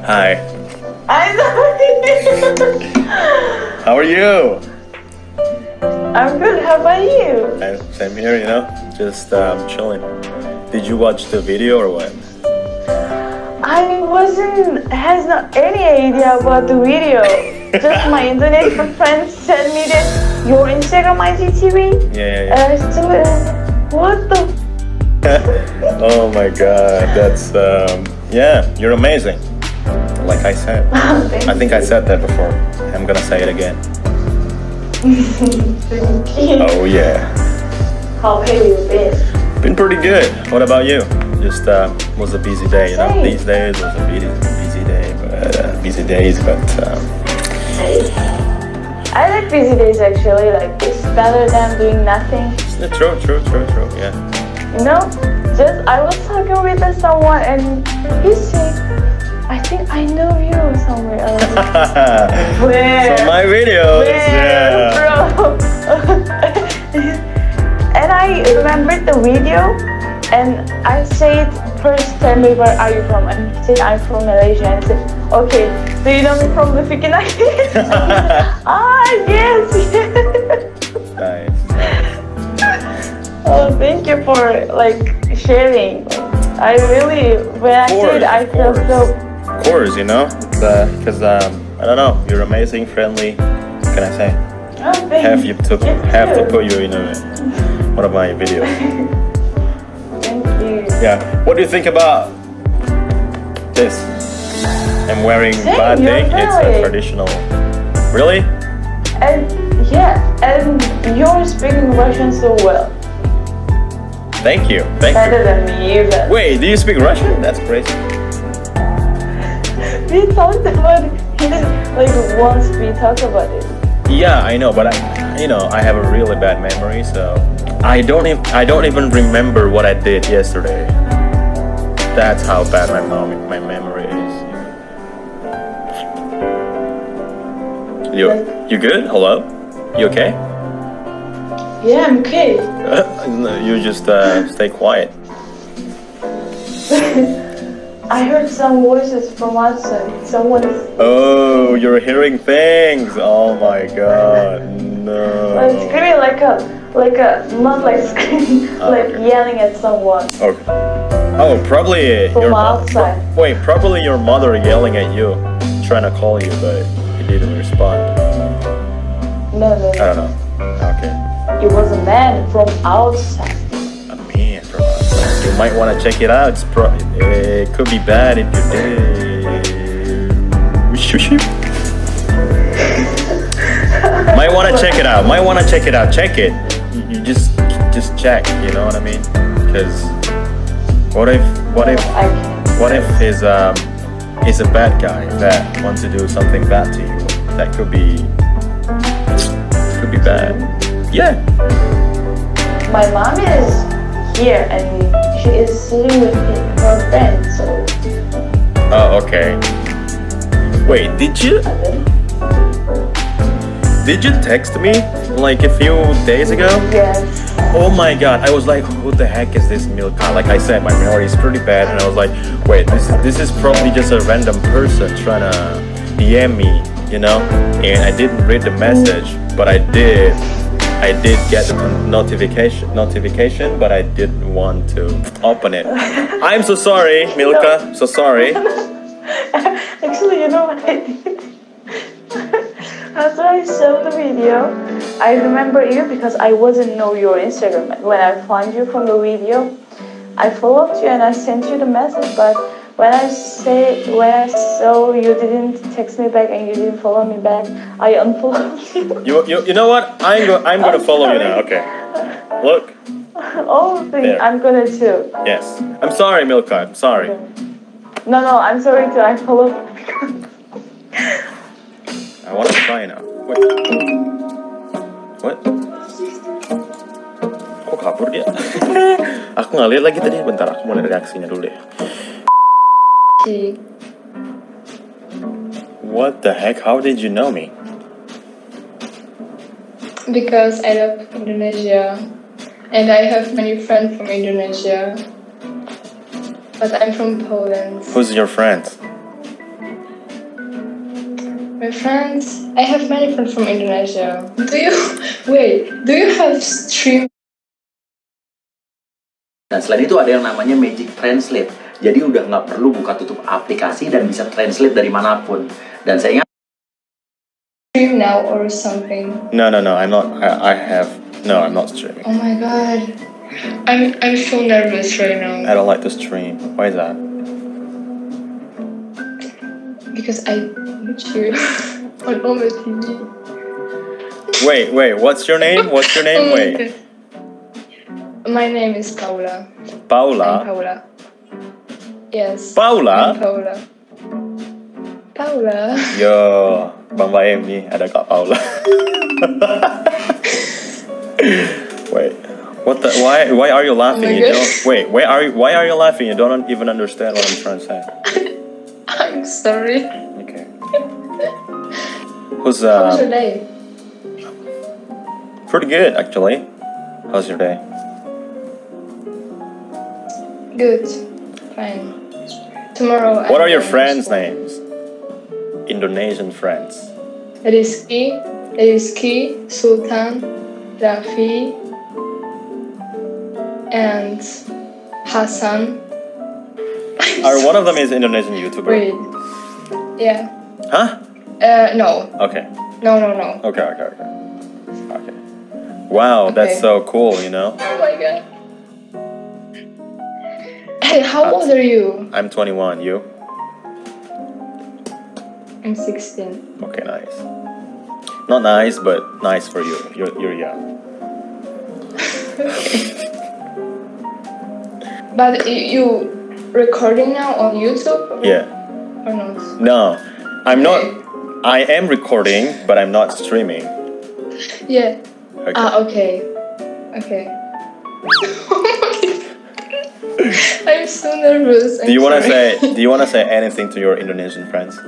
Hi. I know. How are you? I'm good. How about you? Same here, you know. Just chilling. Did you watch the video or what? I has not any idea about the video. Just my Indonesian friends sent me that your Instagram IGTV. Yeah. And I still, what the? Oh my God, that's yeah, you're amazing. Like I said, I think I said that before. I'm gonna say it again. Thank you. Oh yeah. How have you been? Been pretty good. What about you? Just was a busy day, you know. Same. These days was a busy day, but busy days. But I like busy days actually. Like it's better than doing nothing. true. Yeah. You know, just I was talking with someone and he said, I think I know you somewhere else. Where? From my videos. Where, Yeah. bro? And I remembered the video and I said, first tell me where are you from? And he said, I'm from Malaysia. And I said, okay, do you know me from the Fiki Naki? Yes. Nice. Oh, thank you for like sharing. I really, when I said, I felt so. Of course, you know, because I don't know, you're amazing, friendly. What can I say? Oh, thank you. Have to put you in one of my videos. Thank you. Yeah. What do you think about this? I'm wearing batik. It's a traditional. Really? And yeah, and you're speaking Russian so well. Thank you. Better than me even. Wait, do you speak Russian? That's crazy. We talked about it. Like once we talked about it. Yeah, I know, but I have a really bad memory, so I don't even remember what I did yesterday. That's how bad my memory is. You good? Hello? You okay? Yeah, I'm okay. You just stay quiet. I heard some voices from outside. Someone is. Oh, you're hearing things. Oh my God, no. Like screaming like a not like screaming, like yelling at someone. Okay. Oh, probably From your outside. Wait, probably your mother yelling at you, trying to call you, but you didn't respond. No. I don't know. Okay. It was a man from outside. A man from outside. You might want to check it out. It could be bad if you did. Might want to check it out. Check it. You just check. You know what I mean? Because what if he's a bad guy that wants to do something bad to you? That could be bad. Yeah. My mom is here and she is sitting with her friend. So. Oh, okay. Wait, did you text me like a few days ago? Yes. Oh my God, I was like, who the heck is this Milka? Like I said, my memory is pretty bad, and I was like, wait, this is probably just a random person trying to DM me, you know? And I didn't read the message, but I did get the notification, but I didn't want to open it. I'm so sorry, Milka. No. So sorry. Actually, you know what I did? After I saw the video, I remember you because I wasn't know your Instagram. When I found you from the video, I followed you and I sent you the message. But when I saw you didn't text me back and you didn't follow me back, I unfollowed you. You know what? I'm gonna follow you now. Okay. Look. Oh, I'm gonna too. Yes. I'm sorry, Milka. I'm sorry. No, I'm sorry too. I followed. I want to try now. Wait. What? Kok kabur dia? Aku nggak lihat lagi tadi. Bentar, aku mau lihat reaksinya dulu deh. What the heck? How did you know me? Because I love Indonesia and I have many friends from Indonesia, but I'm from Poland. Who's your friend? My friends, I have many friends from Indonesia. Do you have stream? Dan selain itu ada yang namanya Magic Translate. Jadi udah nggak perlu buka tutup aplikasi dan bisa translate dari manapun. Dan saya ingat Stream now or something? No, I'm not. I'm not streaming. Oh my god. I'm so nervous right now. I don't like to stream. Why is that? Because I watch you on my TV. Wait, what's your name? What's your name? Oh my Wait. God. My name is Paula. Paula? I'm Paula. Yes. Paula? I'm Paula. Paula. Yo, Bang Baem nih, ada Kak Paula. Wait, what the? Why are you laughing? Oh my You God. don't, wait, why are you laughing? You don't even understand what I'm trying to say. I'm sorry. Okay. Who's How's your day? pretty good actually. How's your day? Good. Fine. Tomorrow. What are I'm your going to friends' school. names? Indonesian friends. Rizky, Sultan, Rafi, and Hassan. Are one of them is Indonesian YouTuber? Wait. Yeah. Huh? No. Okay. No. Okay. Wow, that's Okay. so cool, you know? Oh my god. Hey, how old are you? I'm 21, you? I'm 16. Okay, nice. Not nice, but nice for you. You're young. But you recording now on YouTube? Yeah. Or not? No, I'm not. Okay. I am recording, but I'm not streaming. Yeah. Okay. Okay. I'm so nervous. Do you wanna say anything to your Indonesian friends?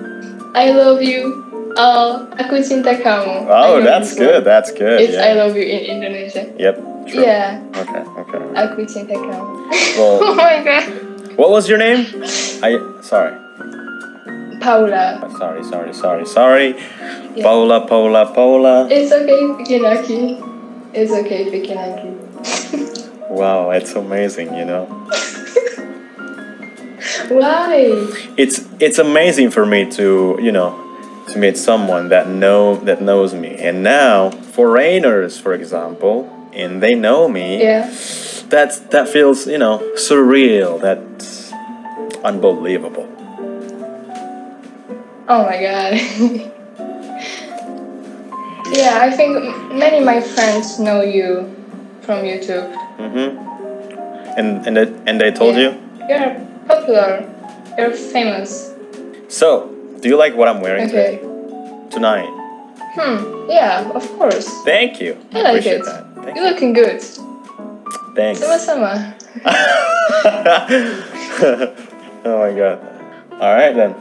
I love you. Aku cinta kamu. Oh, I know that's this good. word. That's good. It's I Yeah. love you in Indonesia. Yep. True. Yeah. Okay. Aku cinta kamu. Well, Oh my god. what was your name? Sorry. Paula. Sorry. Yeah. Paula. It's okay, Fiki Naki. It's okay, Fiki Naki. Wow, it's amazing, you know. Why? It's amazing for me to to meet someone that knows me, and now foreigners, for example, and they know me. Yeah. That feels surreal. That's unbelievable. Oh my god. Yeah, I think many of my friends know you from YouTube. And they told Yeah. you. You're popular. You're famous. So, do you like what I'm wearing Okay. tonight? Yeah, of course. Thank you. I like appreciate it. that. Thank You're looking good. Thanks. Sama-sama. Oh my god. All right then.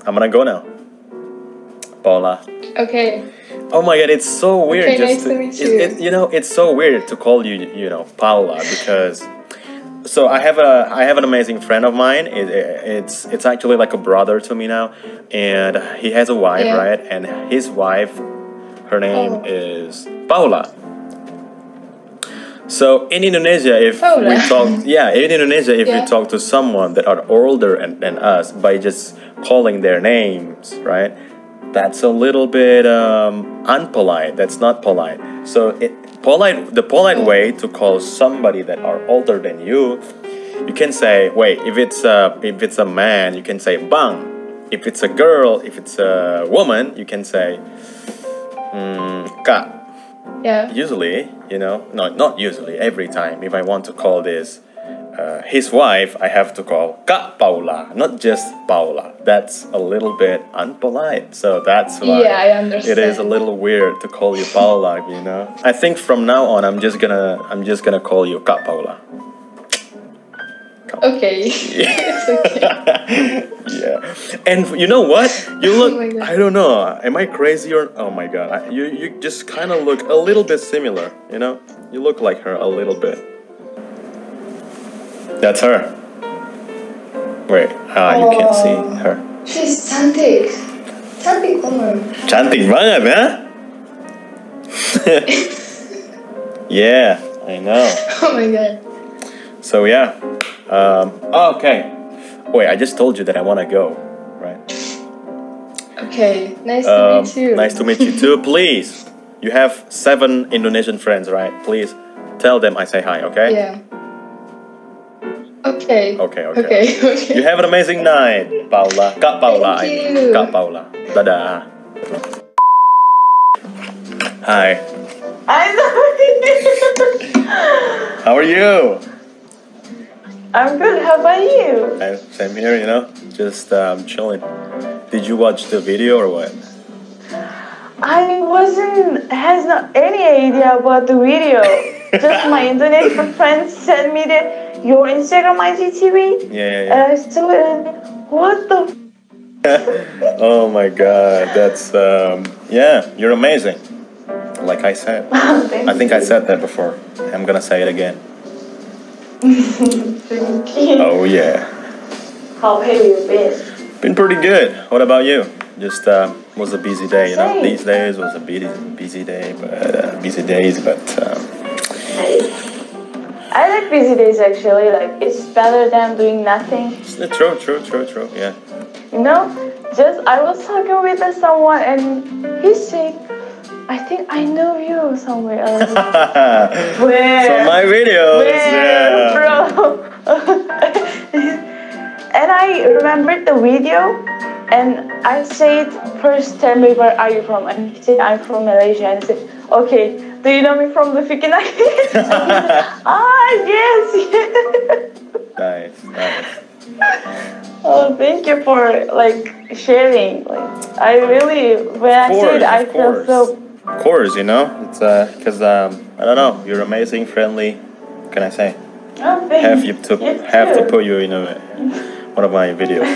I'm gonna go now. Paula. Okay. Oh my god, it's so weird. Okay, nice to meet you. It's so weird to call you, Paula, because so I have an amazing friend of mine. It's actually like a brother to me now, and he has a wife, Yeah. right? And his wife, her name is Paula. So in Indonesia, if Paula. we talk, if we Yeah. talk to someone that are older than us by just calling their names, right? That's a little bit unpolite. That's not polite. So the polite way to call somebody that are older than you can say, wait, if it's a man, you can say bang. If it's a girl, if it's a woman, you can say kak. Yeah. Usually, not usually, every time, if I want to call this his wife, I have to call Kak Paula, not just Paula. That's a little bit unpolite, so that's why Yeah, I understand. it is a little weird to call you Paula. I think from now on, I'm just gonna call you Kak Paula. Okay. It's okay. Yeah, and you know what? You look. Oh my God. I don't know. Am I crazy or? Oh my god! You just kind of look a little bit similar. You look like her a little bit. That's her. Wait, you can't see her. She's cantik. Cantik banget. Cantik banget ya. Yeah, I know. Oh my god. So yeah, okay. Wait, I just told you that I want to go, right? Okay, nice to meet you. Nice to meet you too. Please, you have 7 Indonesian friends, right? Please tell them I say hi, okay? Yeah. Okay. Okay. You have an amazing night, Paula. Kak Paula. Thank you. Kak Paula. Dadah. Hi. I know. How are you? I'm good. How about you? Same here, you know, just chilling. Did you watch the video or what? I has not any idea about the video. Just my Indonesian friends sent me your Instagram IGTV. Yeah. And I saw it and what the Oh my God, that's yeah, you're amazing. Like I said, I think I said that before. I'm gonna say it again. Thank you. Oh yeah. How have you been? Been pretty good. What about you? Just was a busy day, you know. Same. These days was a busy day, but busy days. But I like busy days actually. Like it's better than doing nothing. true. Yeah. You know, just I was talking with someone and he said, I think I know you somewhere else. Where? From my videos, Where, yeah. bro? And I remembered the video, and I said, first tell me where are you from? And he said, I'm from Malaysia. And I said, okay, do you know me from the Fiki Naki? Yes. Nice. Oh, thank you for like sharing. Like I really, when I said, I feel so. Of course, you know, it's because I don't know, you're amazing, friendly. What can I say? Oh, thank you. Have to put you in one of my videos.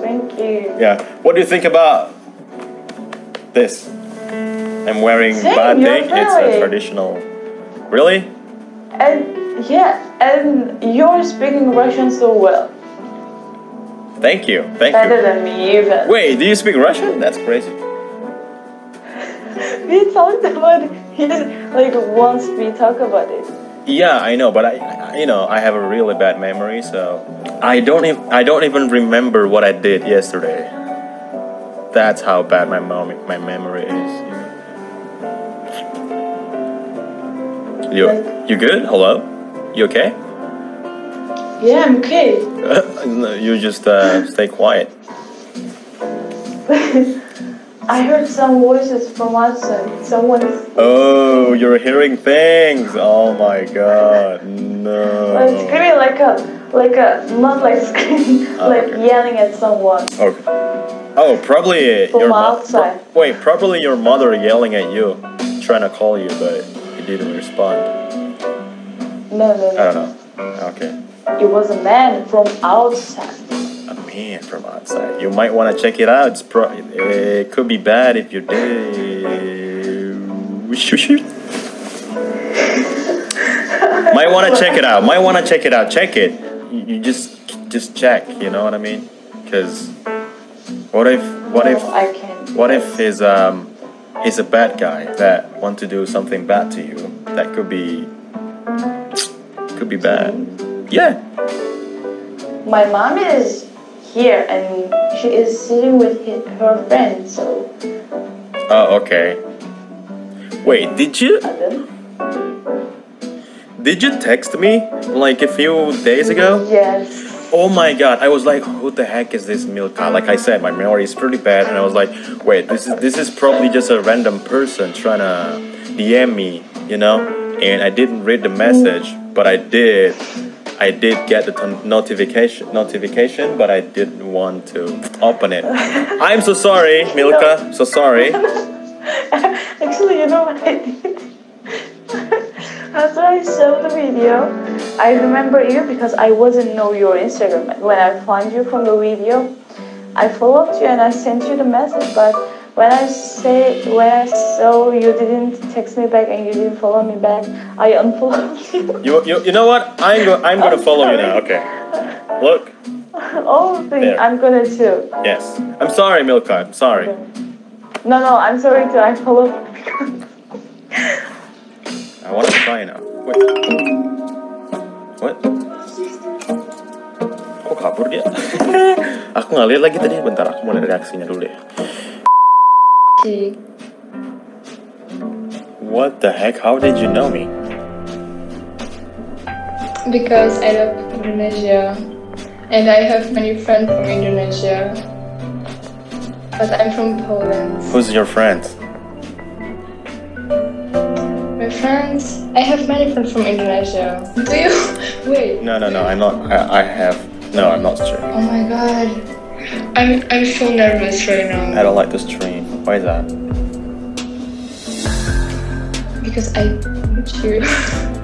Thank you. Yeah. What do you think about this? I'm wearing batik. It's a traditional. Really? And yeah, and you're speaking Russian so well. Thank you. Better than me even. Wait, do you speak Russian? That's crazy. We talked about it. Like once we talk about it. Yeah, I know, but I have a really bad memory, so I don't even remember what I did yesterday. That's how bad my memory is. You good? Hello? You okay? Yeah, I'm okay. You just stay quiet. I heard some voices from outside. Someone is. Oh, you're hearing things. Oh my God, no. Like screaming like a not like screaming, like okay. yelling at someone. Okay. Oh, probably From outside. Wait, probably your mother yelling at you, trying to call you, but you didn't respond. No. I don't know. Okay. It was a man from outside. A man from outside. You might want to check it out. It could be bad if you did. Might want to check it out. Check it. You just check. You know what I mean? Because what if he's a bad guy that want to do something bad to you? That could be bad. Yeah. My mom is here and she is sitting with her friend. So. Oh, okay. Wait, did you text me like a few days ago? Yes. Oh my God, I was like, who the heck is this Milka? Like I said, my memory is pretty bad, and I was like, wait, this is probably just a random person trying to DM me, you know? And I didn't read the message, but I did get the notification, but I didn't want to open it. I'm so sorry, Milka. So sorry. Actually, you know what I did? After I saw the video, I remember you because I wasn't know your Instagram. When I found you from the video, I followed you and I sent you the message. But when I saw you didn't text me back and you didn't follow me back, I unfollowed you. You know what? I'm gonna follow you now. Okay. Look. Oh, thing There. I'm gonna do. Yes. I'm sorry, Milka. I'm sorry. No, I'm sorry to I follow. I want to try now. Wait. What? Kok kabur dia? Aku nggak lihat lagi tadi. Bentar, aku mau lihat reaksinya dulu deh. What the heck? How did you know me? Because I love Indonesia and I have many friends from Indonesia. But I'm from Poland. Who's your friend? My friends, I have many friends from Indonesia. Do you? Wait. No. I'm not. I have. No, I'm not streaming. Oh my god. I'm so nervous right now. I don't like to stream. Why is that? Because I met you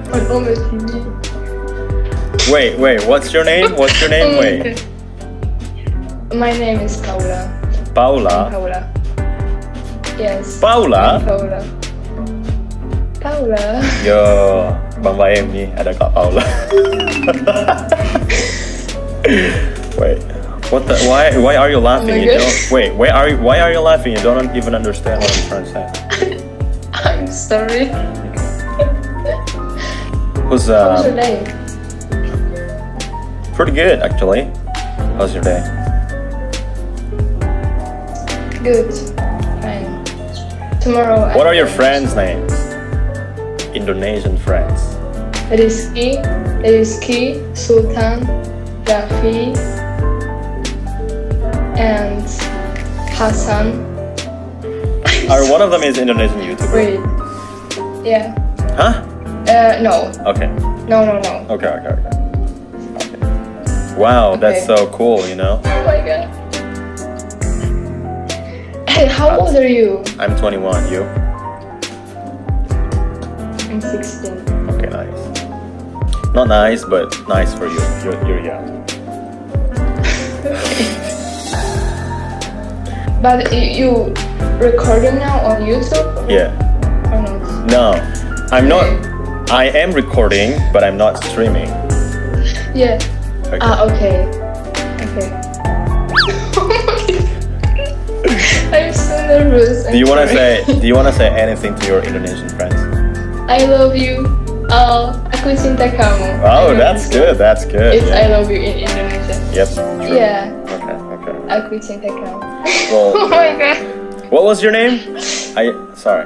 on almost TV. Wait. What's your name? What's your name? Oh my Wait. God. My name is Paula. Paula. Paula. Yes. Paula. Paula. Paula. Yo, Bang Baem nih, ada Kak Paula. Wait, what the? Why are you laughing? Oh my You God. don't, wait, why are you laughing? You don't even understand what I'm trying to say. I'm sorry. Who's How's your day? pretty good actually. How's your day? Good. Fine. Tomorrow. What are your friends' names? Indonesian friends. Rizky, Sultan, Raffi, and Hassan. Or one of them is Indonesian YouTuber. Wait. Yeah. Huh? No. Okay. No. Okay. Wow, that's Okay. so cool. You know. Oh my god. Hey, how old are you? I'm 21. You? I'm 16. Okay, nice. Not nice, but nice for you. You're young. But you recording now on YouTube Yeah. or not? No, I'm not. I am recording, but I'm not streaming. Yeah. Okay. Okay. I'm so nervous. Do you wanna say anything to your Indonesian friends? I love you. Aku cinta kamu. Oh, that's good. That's good. It's Yeah. I love you in Indonesia. Yep. True. Yeah. Okay. Aku cinta kamu. Well, Oh my god. what was your name? Sorry.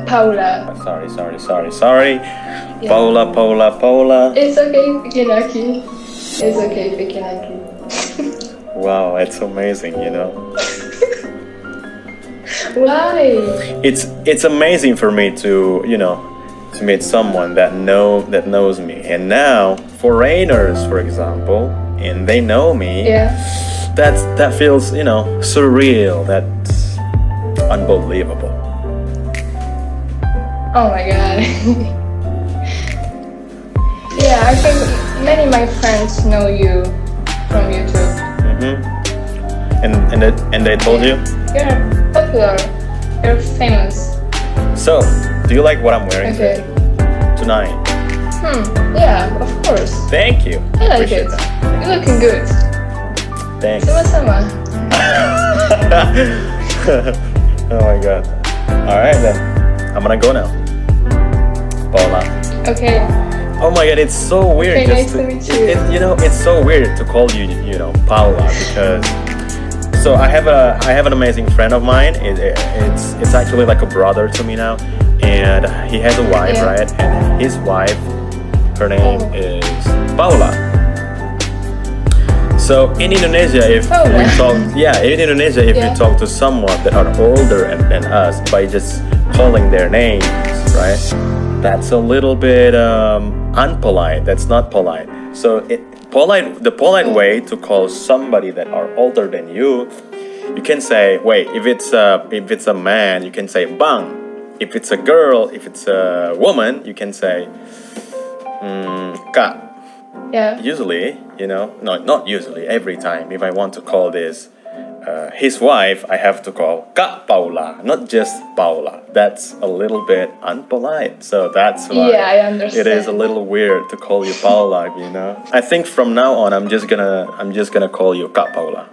Paula. Sorry. Yeah. Paula. It's okay, Fiki Naki. It's okay, Fiki Naki. Wow, it's amazing. You know. Why? It's amazing for me to to meet someone that knows me, and now foreigners, for example, and they know me. Yeah. That feels surreal. That's unbelievable. Oh my god. Yeah, I think many of my friends know you from YouTube. And they told you. You're popular. You're famous. So, do you like what I'm wearing Okay. tonight? Yeah, of course. Thank you. I like Appreciate it. that. You're looking good. Thanks. Sama-sama. Oh my god. Alright then. I'm gonna go now. Paula. Okay. Oh my god, it's so weird. Okay, nice to meet you. It's so weird to call you, Paula, because so I have an amazing friend of mine. It's actually like a brother to me now, and he has a wife, Yeah. right? And his wife, her name is Paula. So in Indonesia, if Paula. we talk, you talk to someone that are older than us by just calling their names, right? That's a little bit unpolite. That's not polite. So the polite way to call somebody that are older than you can say, wait, if it's a man, you can say bang. If it's a girl, if it's a woman, you can say kak. Yeah. Usually, not usually, every time if I want to call this his wife, I have to call Kak Paula, not just Paula. That's a little bit unpolite, so that's why I understand. it is a little weird to call you Paula. You know, I think from now on, I'm just gonna call you Kak Paula.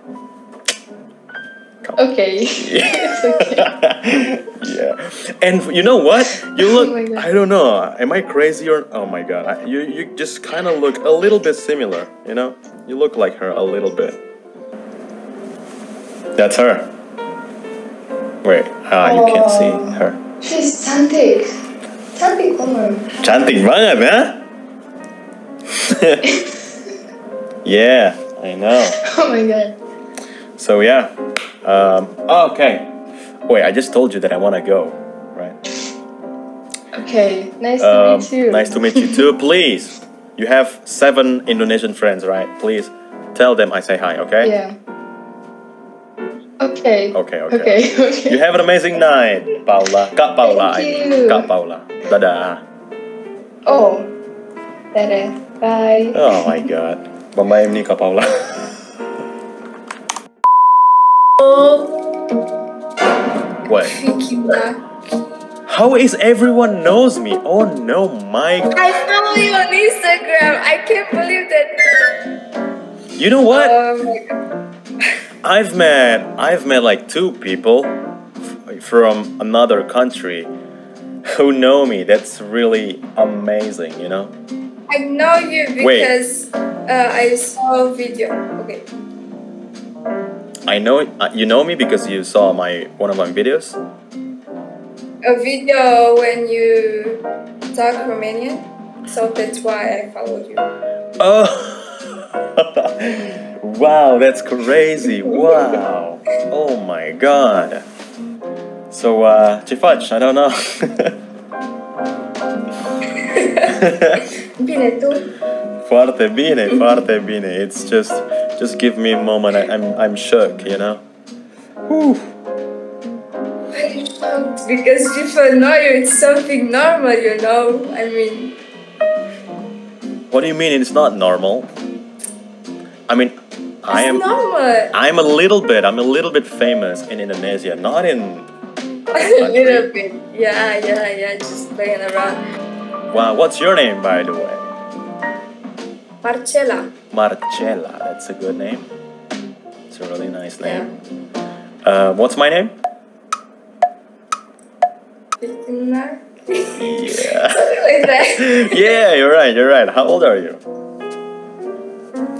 Okay. It's okay. Yeah, and you know what? You look. Oh my God. I don't know. Am I crazy or? Oh my God! You just kind of look a little bit similar. You know, you look like her a little bit. That's her. Wait, you can't see her. She's cantik. Cantik banget. Cantik banget, ya? Yeah, I know. Oh my God. So yeah. Okay. Wait, I just told you that I want to go, right? Okay, nice to meet you. Nice to meet you too. Please, you have 7 Indonesian friends, right? Please tell them I say hi, okay? Yeah. Okay. Okay. You have an amazing night, Paula. Kak Paula. Thank you. Kak Paula. Dadah. Oh. Dadah. Bye. Oh my God. Bye nih Kak Paula. What? Fiki Naki. How is everyone knows me? Oh no, Mike. I follow you on Instagram. I can't believe that. You know what? Oh my God. I've met like 2 people from another country who know me. That's really amazing, you know? I know you because I saw a video. Okay. I know you know me because you saw one of my videos. A video when you talk Romanian, so that's why I followed you. Oh, wow, that's crazy! Wow, oh my God. So, ce faci? I don't know. Bine tu? Foarte bine. It's just give me a moment. I'm shook, you know. Whew. Why are you shocked? Because people know you. It's something normal, you know. I mean. What do you mean it's not normal? I mean, Normal. I'm a little bit famous in Indonesia, not in. A little bit. Yeah. Just playing around. Wow, what's your name, by the way? Marcella. Marcella, that's a good name. It's a really nice name. Yeah. What's my name? Fiki Naki. Yeah. Something like that. Yeah, you're right. How old are you?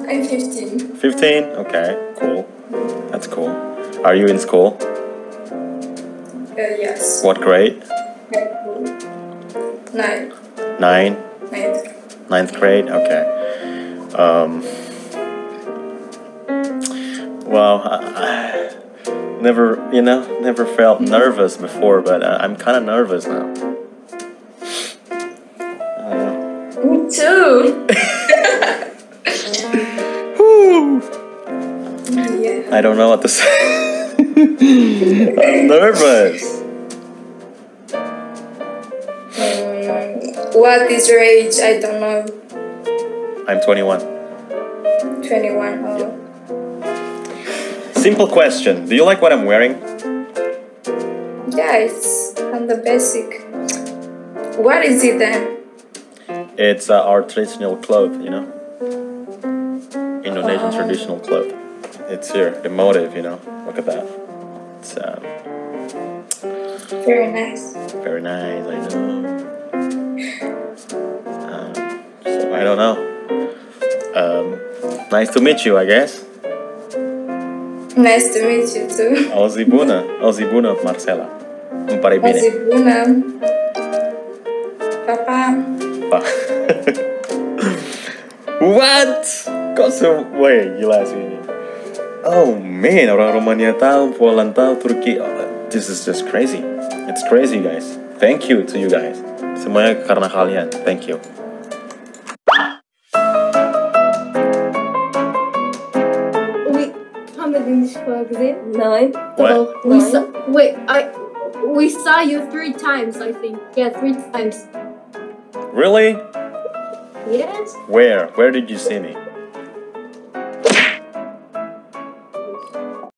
I'm 15. 15? Okay, cool. That's cool. Are you in school? Yes. What grade? 9. 9? 9th. 9th grade? Okay. Well, I never felt nervous before, but I'm kind of nervous now. Me too. Yeah. I don't know what to say. I'm nervous. What is your age? I don't know. I'm 21. 21. Oh. Yeah. Simple question. Do you like what I'm wearing? Yeah, it's on the basic. What is it then? It's our traditional clothes, you know? Indonesian traditional clothes. It's here, the motive, you know? Look at that. It's Very nice. very nice, I know. So I don't know. Nice to meet you, I guess. Nice to meet you too. Aussie Buna, Marcela. Mpare bine. Masih Bunam. Papa. What? Wait, gila sih ini. Oh man, orang Romania tahu, Poland tahu, Turki. This is just crazy. It's crazy, guys. Thank you to you guys. Semuanya karena kalian. Thank you. How many is 9. What? We saw you 3 times, I think. Yeah, 3 times. Really? Yes. Where? Where did you see me?